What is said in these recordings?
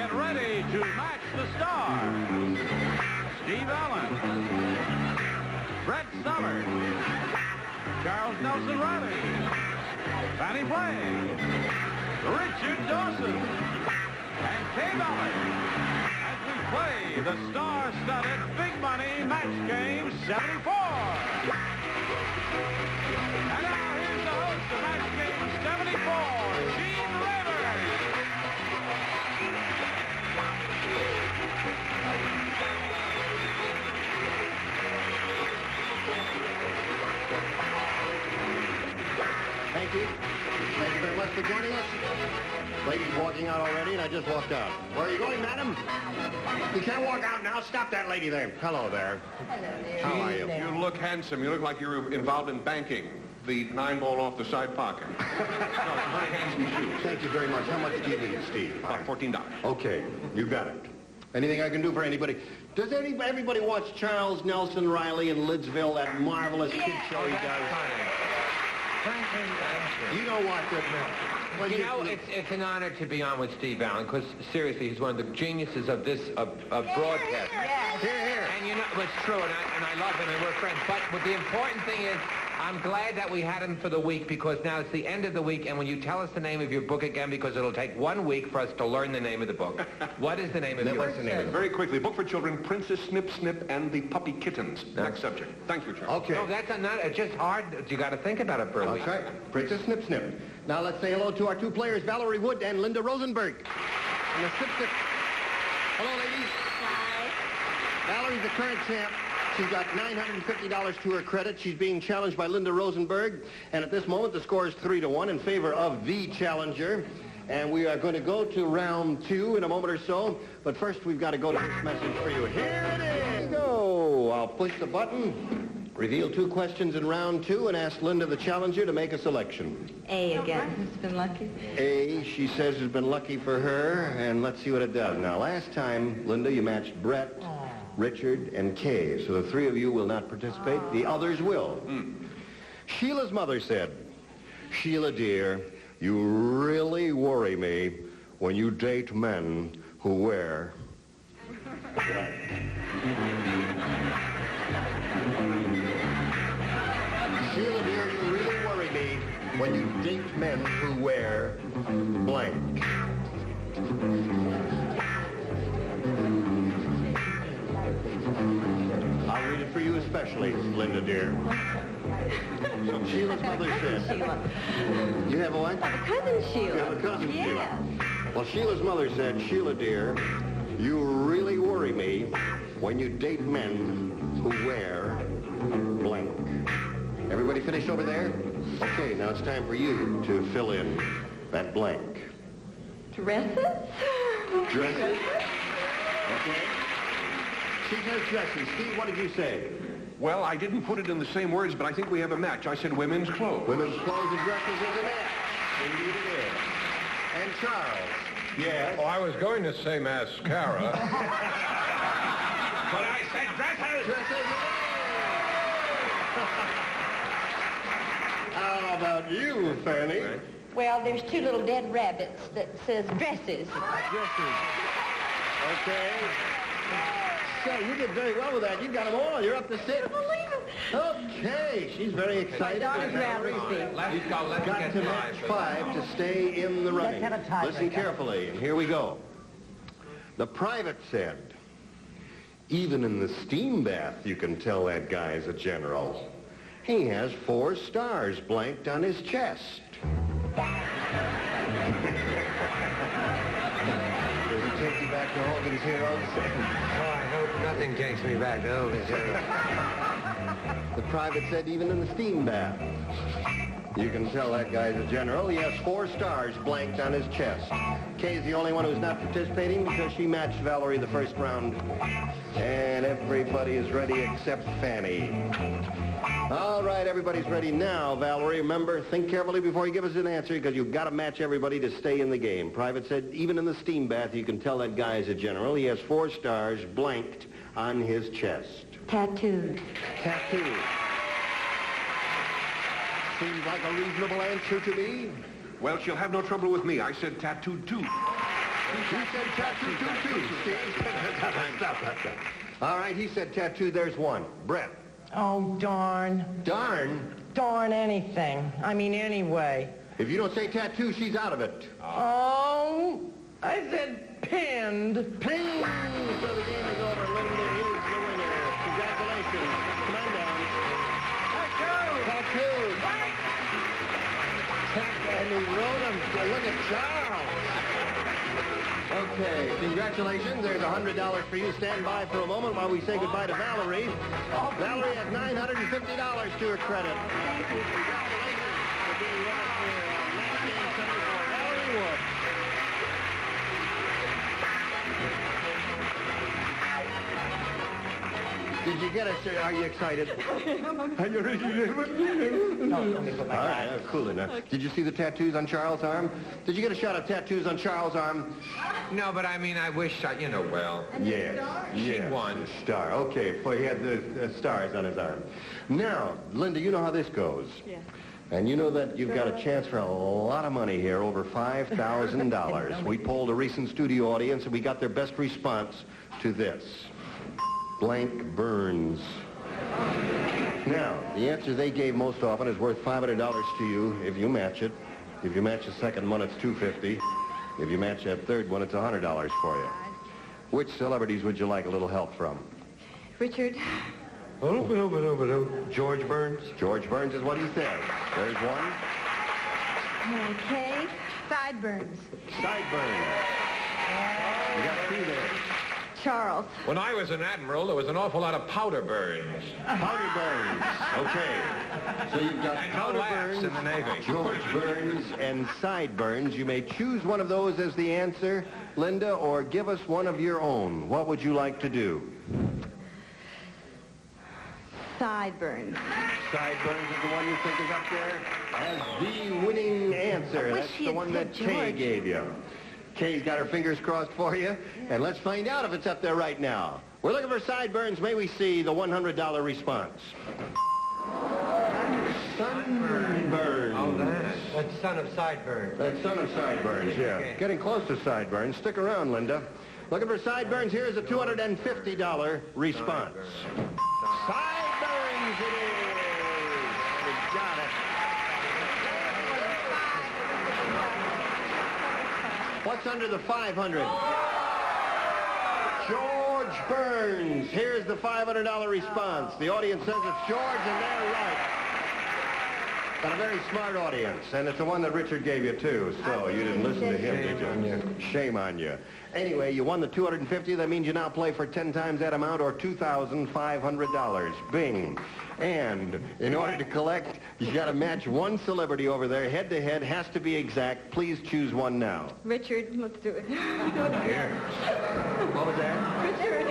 get ready to match the stars. Steve Allen, Brett Somers, Charles Nelson Riley, Fannie Flagg, Richard Dawson, and Kay Ballard as we play the star-studded Big Money Match Game 74. And now here's the host of Match Game 74, Gene Rayburn. Thank you. Thank you very much for joining us. Lady's walking out already, and I just walked out. Where are you going, madam? You can't walk out now. Stop that lady there. Hello there. Hello there. How are you? You look handsome. You look like you're involved in banking. The 9-ball off the side pocket. Very handsome shoes. Thank you very much. How much do you need, Steve? About $14. Okay, you got it. Anything I can do for anybody? Does everybody watch Charles Nelson Riley in Lidsville, that marvelous kid show he does? You don't watch it, man. Well, You know, it's an honor to be on with Steve Allen, because seriously, he's one of the geniuses of this of broadcasting. Yes. Here. And you know, it's true, and I love him, and we're friends. But the important thing is, I'm glad that we had him for the week, because now it's the end of the week, and when you tell us the name of your book again, because it'll take 1 week for us to learn the name of the book. What is the name of your book? Very quickly, book for children, Princess Snip Snip and the Puppy Kittens. Next subject. Thank you, Charles. Okay. No, that's not, it's just hard. You got to think about it for a week. That's right. Princess Snip Snip. Now let's say hello to our two players, Valerie Wood and Linda Rosenberg. And the Snip Snip. Hello, ladies. Hi. Valerie's the current champ. She's got $950 to her credit. She's being challenged by Linda Rosenberg. And at this moment, the score is 3-1 in favor of the challenger. And we are going to go to round 2 in a moment or so. But first, we've got to go to this message for you. Here it is. Here you go. I'll push the button, reveal 2 questions in round 2, and ask Linda, the challenger, to make a selection. A again. Who's been lucky? A, she says, has been lucky for her. And let's see what it does. Now, last time, Linda, you matched Brett, Richard, and Kay. So the 3 of you will not participate. The others will. Sheila's mother said, Sheila, dear, you really worry me when you date men who wear... Sheila, dear, you really worry me when you date men who wear blank. I'll read it for you especially, Linda, dear. So Sheila's mother said... Sheila. You have a what? I have a cousin Sheila. You have a cousin, Yes. Sheila. Well, Sheila's mother said, Sheila, dear, you really worry me when you date men who wear blank. Everybody finished over there? Okay, now it's time for you to fill in that blank. Dresses? Dresses? Okay. She says dresses. Steve, what did you say? Well, I didn't put it in the same words, but I think we have a match. I said women's clothes. Women's clothes and dresses is a match. Indeed it is. And Charles. Yes. Oh, I was going to say mascara. But I said dresses! Dresses. How about you, Fanny? Well, there's 2 little dead rabbits that says dresses. Dresses. Okay. So you did very well with that. You got them all. You're up to 6. Believe it. Okay. She's very excited. daughter's rallies, Steve. Let's go. Let's Got get to live. match 5 to stay in the running. have a tie Listen breaker. carefully, and here we go. The private said, even in the steam bath, you can tell that guy's a general. He has 4 stars blanked on his chest. Does he take you back to Hogan's Heroes? Oh, I hope nothing takes me back to Hogan's Heroes. The private said even in the steam bath. You can tell that guy's a general. He has 4 stars blanked on his chest. Kay's the only one who's not participating because she matched Valerie the first round. And everybody is ready except Fanny. All right, everybody's ready now, Valerie. Remember, think carefully before you give us an answer because you've got to match everybody to stay in the game. Private said even in the steam bath, you can tell that guy is a general. He has 4 stars blanked on his chest. Tattooed. Tattoo. Seems like a reasonable answer to me. Well, she'll have no trouble with me. I said tattooed too. He said tattoo too, Steve. Stop. All right, he said tattoo. There's one. Brett. Oh, darn. Darn. Darn anything. I mean, anyway. If you don't say tattoo, she's out of it. Oh, I said pinned. Ping! So the game is over. Linda is the winner. Congratulations. Come on down. Tattoo. And he wrote him. Look at Charles. Okay, congratulations. There's $100 for you. Stand by for a moment while we say goodbye to Valerie. Valerie has $950 to her credit. Thank you. Congratulations for being with us here on Match Game 74. Valerie Wood. Did you get it? Are you excited? Are you ready? No, let me put my All right, that's cool enough. Did you see the tattoos on Charles' arm? Did you get a shot of tattoos on Charles' arm? No, but I mean, I wish I, well. Yes. She Yes. won. The star. Okay, for he had the stars on his arm. Now, Linda, you know how this goes. Yeah. And you know that you've got a chance for a lot of money here, over $5,000. We polled a recent studio audience, and we got their best response to this. Blank Burns. Now, the answer they gave most often is worth $500 to you if you match it. If you match the second one, it's $250. If you match that third one, it's $100 for you. Which celebrities would you like a little help from? Richard. George Burns. George Burns is what he says. There's one. Okay. Sideburns. Sideburns. You got two there. Charles. When I was an admiral, there was an awful lot of powder burns. Powder Burns. Okay. So you've got And no Powder laughs Burns, in the Navy. George Burns, and Sideburns. You may choose one of those as the answer, Linda, or give us one of your own. What would you like to do? Sideburns. Sideburns is the one you think is up there as the winning answer. I wish That's he the had one said that Kay George. gave you. Kay's got her fingers crossed for you, and let's find out if it's up there right now. We're looking for Sideburns. May we see the $100 response? Sunburns. Oh, that's son of Sideburns. That's son of Sideburns, yeah. Okay. Getting close to Sideburns. Stick around, Linda. Looking for Sideburns. Here's a $250 response. Sideburns it is. You got it. What's under the 500? George Burns. Here's the $500 response. The audience says it's George, and they're right. Got a very smart audience, and it's the one that Richard gave you, too, so you didn't listen to him, did you? Shame on you. Anyway, you won the $250. That means you now play for 10 times that amount, or $2,500. Bing. And in order to collect, you got to match one celebrity over there. Head-to-head has to be exact. Please choose one now. Richard. Let's do it. What was that? Richard.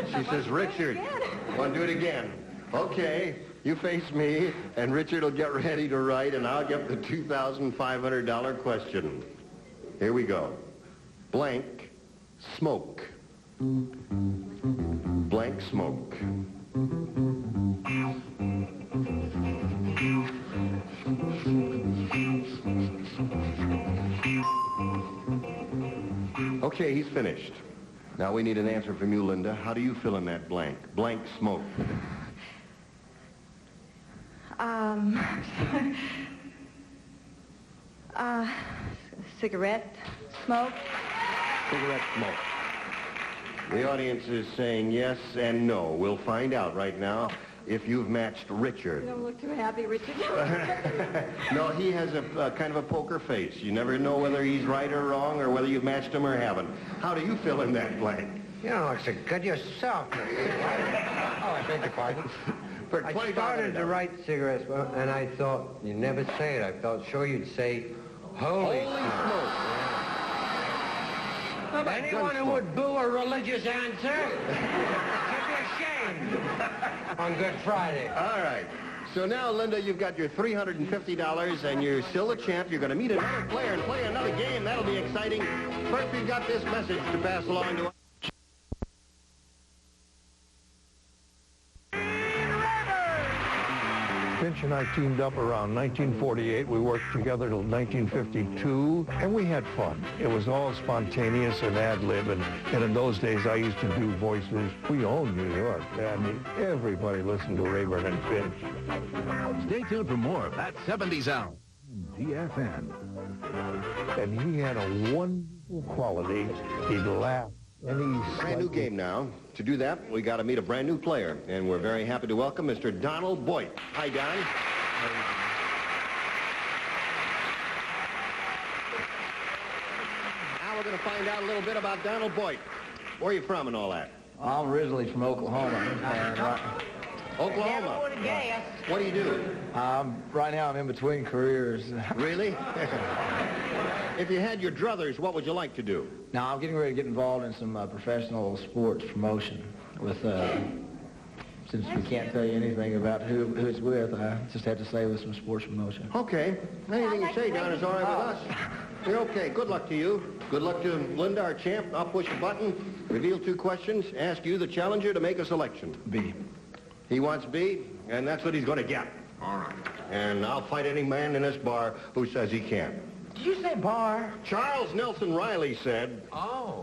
She says, Richard. Want to do it again? Okay. You face me, and Richard will get ready to write, and I'll get the $2,500 question. Here we go. Blank smoke. Blank smoke. Okay, he's finished. Now we need an answer from you, Linda. How do you fill in that blank? Blank smoke. Cigarette smoke. Cigarette smoke. The audience is saying yes and no. We'll find out right now if you've matched Richard. You don't look too happy, Richard. No, he has a kind of a poker face. You never know whether he's right or wrong or whether you've matched him or haven't. How do you fill in that blank? You don't look so good yourself. Oh, I beg your pardon. For I $2,500. started to write cigarettes, and I thought, you'd never say it. I felt sure you'd say, holy smoke. Anyone who would boo a religious answer should be ashamed on Good Friday. All right. So now, Linda, you've got your $350, and you're still a champ. You're going to meet another player and play another game. That'll be exciting. First, we've got this message to pass along to us. Finch and I teamed up around 1948. We worked together till 1952, and we had fun. It was all spontaneous and ad-lib, and in those days I used to do voices. We owned New York. I mean, everybody listened to Rayburn and Finch. Stay tuned for more of that 70s hour. GFN. And he had a wonderful quality. He'd laugh. Brand new game now. To do that, we got to meet a brand new player, and we're very happy to welcome Mr. Donald Boyd. Hi, Don. Now we're going to find out a little bit about Donald Boyd. Where are you from and all that? I'm originally from Oklahoma. Oklahoma. What do you do? Right now I'm in between careers. Really? If you had your druthers, what would you like to do? Now I'm getting ready to get involved in some professional sports promotion with, since we can't tell you anything about who it's with, I just have to say with some sports promotion. Okay. Anything you say, Don, is all right with us. You're okay. Good luck to you. Good luck to Linda, our champ. I'll push a button, reveal 2 questions, ask you, the challenger, to make a selection. B. He wants B, and that's what he's going to get. All right. And I'll fight any man in this bar who says he can't. Did you say bar? Charles Nelson Riley said... Oh.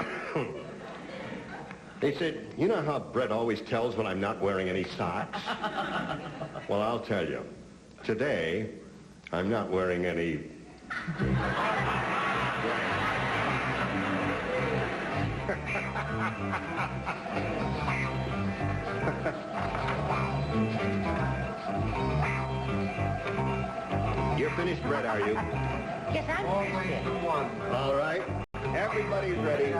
He said, you know how Brett always tells when I'm not wearing any socks? Well, I'll tell you. Today, I'm not wearing any... You're finished, Brett, are you? Yes, I'm finished. All right. Everybody's ready.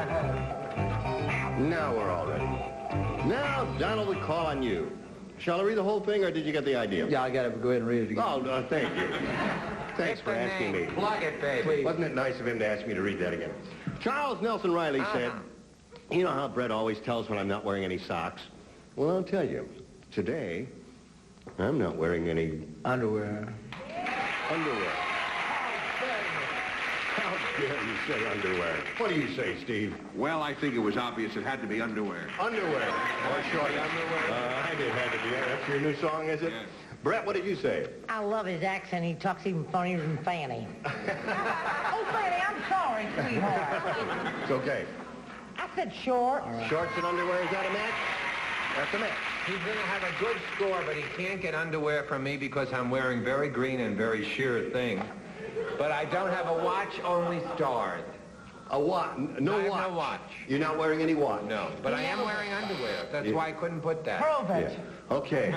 Now we're all ready. Now, Donald would call on you. Shall I read the whole thing, or did you get the idea? Yeah, I got to go ahead and read it again. Oh, thank you. Thanks for asking me. Plug it, baby. Wasn't it nice of him to ask me to read that again? Charles Nelson Riley said, you know how Brett always tells when I'm not wearing any socks? Well, I'll tell you. Today, I'm not wearing any... Underwear. Underwear. How dare you say underwear? What do you say, Steve? Well, I think it was obvious it had to be underwear. Underwear. Or shorty. I did have to be. That's your new song, is it? Yes. Brett, what did you say? I love his accent. He talks even funnier than Fanny. Oh, Fanny, I'm sorry, sweetheart. It's okay. I said shorts. Shorts and underwear, is that a match? That's a match. He's going to have a good score, but he can't get underwear from me because I'm wearing very green and very sheer things. But I don't have a watch, only stars. A watch? No I have watch. no watch. You're not wearing any watch? No, but I am wearing underwear. That's why I couldn't put that. Prove it. Yeah. Okay.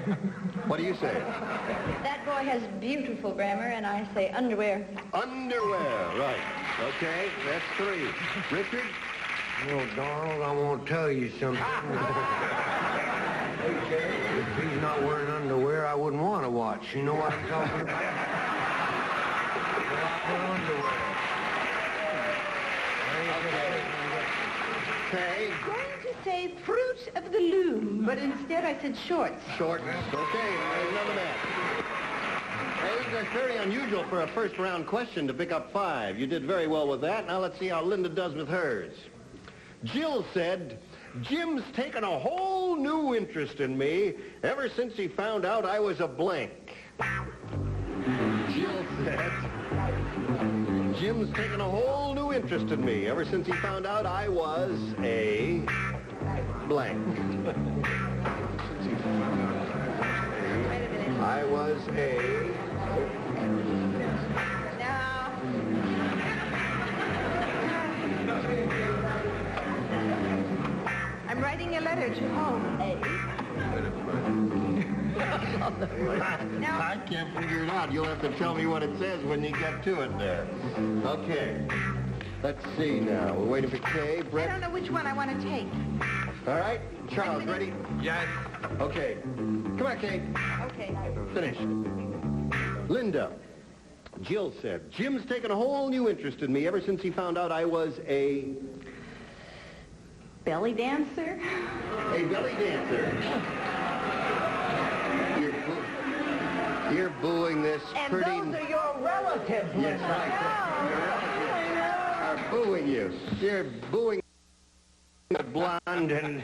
What do you say? That boy has beautiful grammar, and I say underwear. Underwear, right. Okay, that's 3. Richard? Well, Donald, I want to tell you something. If he's not wearing underwear, I wouldn't want to watch. You know what I'm talking about? Well, I put underwear. Okay. I'm going to say fruit of the loom, but instead I said shorts. Shorts. Okay, there's another match. Hey, that's very unusual for a first-round question to pick up 5. You did very well with that. Now let's see how Linda does with hers. Jill said, Jim's taken a whole new interest in me ever since he found out I was a blank. Jill said, Jim's taken a whole new interest in me ever since he found out I was a blank. I was a... I'm writing a letter to home. I can't figure it out. You'll have to tell me what it says when you get to it there. Okay. Let's see now. We're waiting for Kay. I Brett. don't know which one I want to take. All right. Charles, ready? Yes. Okay. Come on, Kay. Okay. Finished. Linda. Jill said, Jim's taken a whole new interest in me ever since he found out I was a... Belly dancer? A belly dancer. You're booing this And pretty... those are your relatives, Linda. Yes, right. Your relatives are booing you. You're booing... blonde and...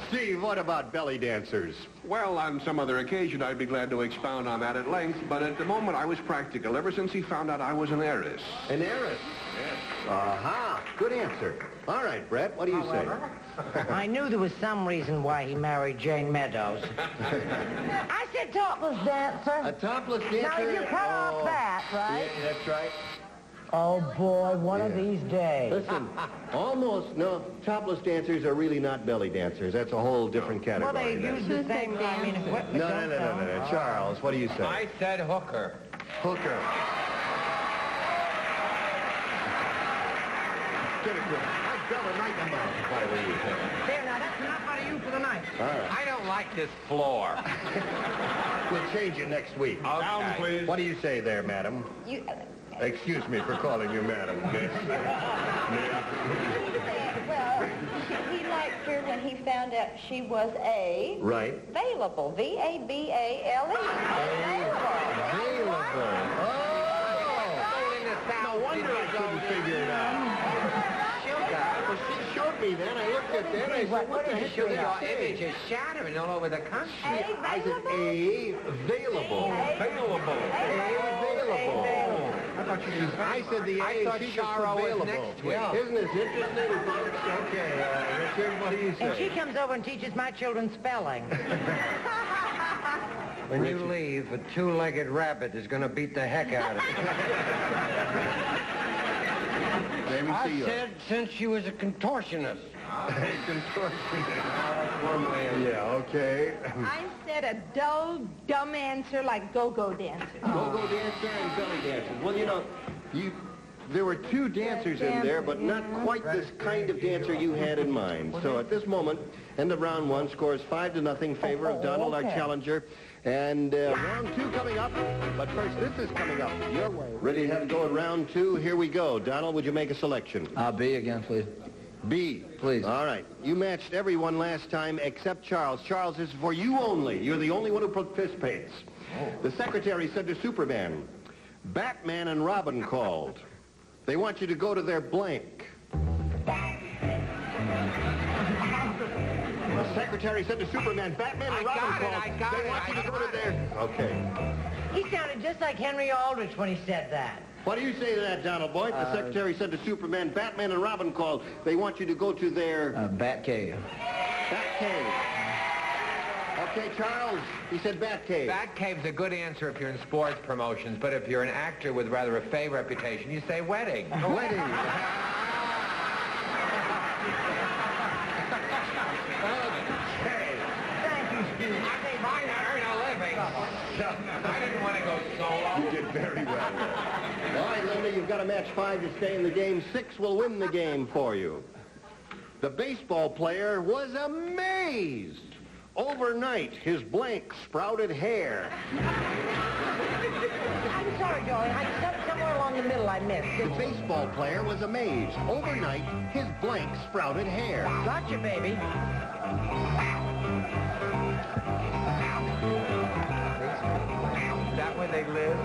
Steve, what about belly dancers? Well, on some other occasion, I'd be glad to expound on that at length, but at the moment I was practical, ever since he found out I was an heiress. An heiress? Yes. Aha, good answer. All right, Brett, what do you say? I knew there was some reason why he married Jane Meadows. I said topless dancer. A topless dancer? Now, if you cut off that, right? Yeah, that's right. Oh, boy, one of these days. Listen, topless dancers are really not belly dancers. That's a whole different category. Well, they use the same equipment. No. Charles, what do you say? I said hooker. Hooker. Get it, I'd bell a night about if I were you. There, now, that's enough out of you for the night. All right. I don't like this floor. We'll change it next week. Okay. Down, please. What do you say there, madam? Excuse me for calling you madam, miss. Well, he liked her when he found out she was Right. available. V-A-B-A-L-E. Available. No wonder I couldn't figure it out. Well, she showed me then. I looked at that. I said, what the heck did Your I say? image is shattering all over the country. I said available. I said the I A, thought she just Charo was available. next to it. Yeah. Isn't this interesting, folks? Okay, Richard, what do you And she say? comes over and teaches my children spelling. When you leave, a two-legged rabbit is going to beat the heck out of you. Let me see I yours. said since she was a contortionist. Yeah, okay. I said a dull, dumb answer like go-go dancer. Go-go dancer and belly dancers. Well, there were two dancers in there, but not quite this kind of dancer you had in mind. So at this moment, end of round one, scores 5-0, favor of Donald, our challenger. And round two coming up. But first, this is coming up. You're ready to have go at round two. Here we go. Donald, would you make a selection? B again, please. B. Please. All right. You matched everyone last time except Charles. Charles, this is for you only. You're the only one who participates. The secretary said to Superman, Batman and Robin called. They want you to go to their blank. The secretary said to Superman, Batman and Robin called. They want you to go to their... Okay. He sounded just like Henry Aldrich when he said that. What do you say to that, Donald Boyd? The secretary said to Superman, Batman and Robin called. They want you to go to their... Batcave. Batcave. Okay, Charles, he said Batcave. Batcave's a good answer if you're in sports promotions, but if you're an actor with rather a fey reputation, you say wedding. Wedding. Thank you, Steve. I think mine earn a living. I didn't want to go solo. You did very well. All right, Linda, you've got a match 5 to stay in the game. 6 will win the game for you. The baseball player was amazed. Overnight, his blank sprouted hair. I'm sorry, Dorian. Somewhere along the middle I missed. The baseball player was amazed. Overnight, his blank sprouted hair. Gotcha, baby. Is that where they live?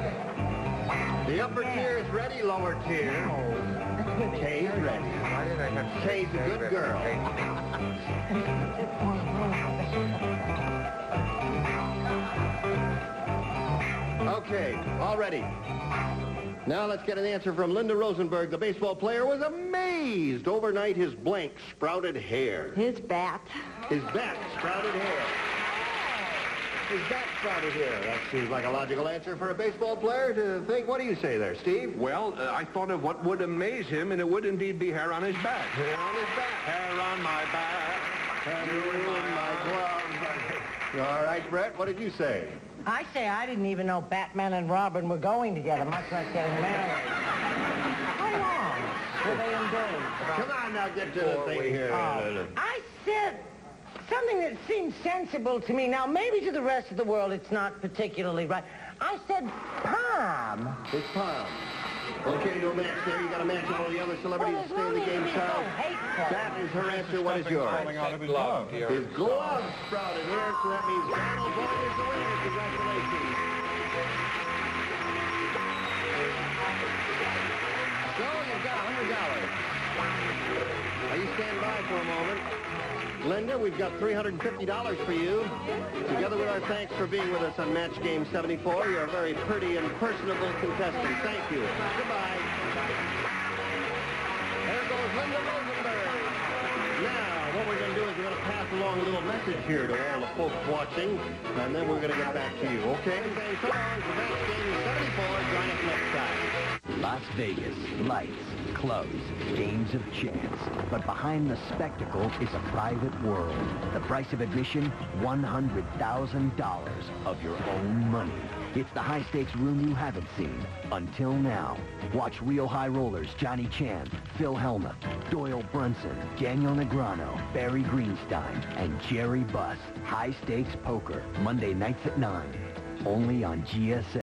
The upper tier is ready, lower tier. Kay's ready. Why did I have to Kay's a good girl. Okay, all ready. Now let's get an answer from Linda Rosenberg. The baseball player was amazed. Overnight, his blank sprouted hair. His bat. His bat sprouted hair. His bat sprouted hair. That seems like a logical answer for a baseball player to think. What do you say there, Steve? Well, I thought of what would amaze him, and it would indeed be hair on his back. Hair on his back. Hair on my back. Hair in my glove. All right, Brett, what did you say? I say I didn't even know Batman and Robin were going together, much less getting married. How long were they engaged? Come on now, get to the thing here. I said something that seemed sensible to me. Now, maybe to the rest of the world it's not particularly right. I said palm. It's palm. Okay, no match there. You got to match all the other celebrities to stay in the game, Charles. That is her answer. What is yours? Falling out of his glove. His glove sprouted here, so that means Donald Boyd is the winner. Congratulations. So you've got $100. Are you stand by for a moment. Linda, we've got $350 for you. Together with our thanks for being with us on Match Game 74. You're a very pretty and personable contestant. Thank you. Goodbye. There goes Linda Rosenberg. Now, what we're going to do is we're going to pass along a little message here to all the folks watching, and then we're going to get back to you, okay? So long for Match Game 74. Join us next time. Las Vegas, lights, clothes, games of chance. But behind the spectacle is a private world. The price of admission, $100,000 of your own money. It's the high-stakes room you haven't seen until now. Watch Real High Rollers Johnny Chan, Phil Hellmuth, Doyle Brunson, Daniel Negreanu, Barry Greenstein, and Jerry Buss. High-stakes poker, Monday nights at 9. Only on GSA.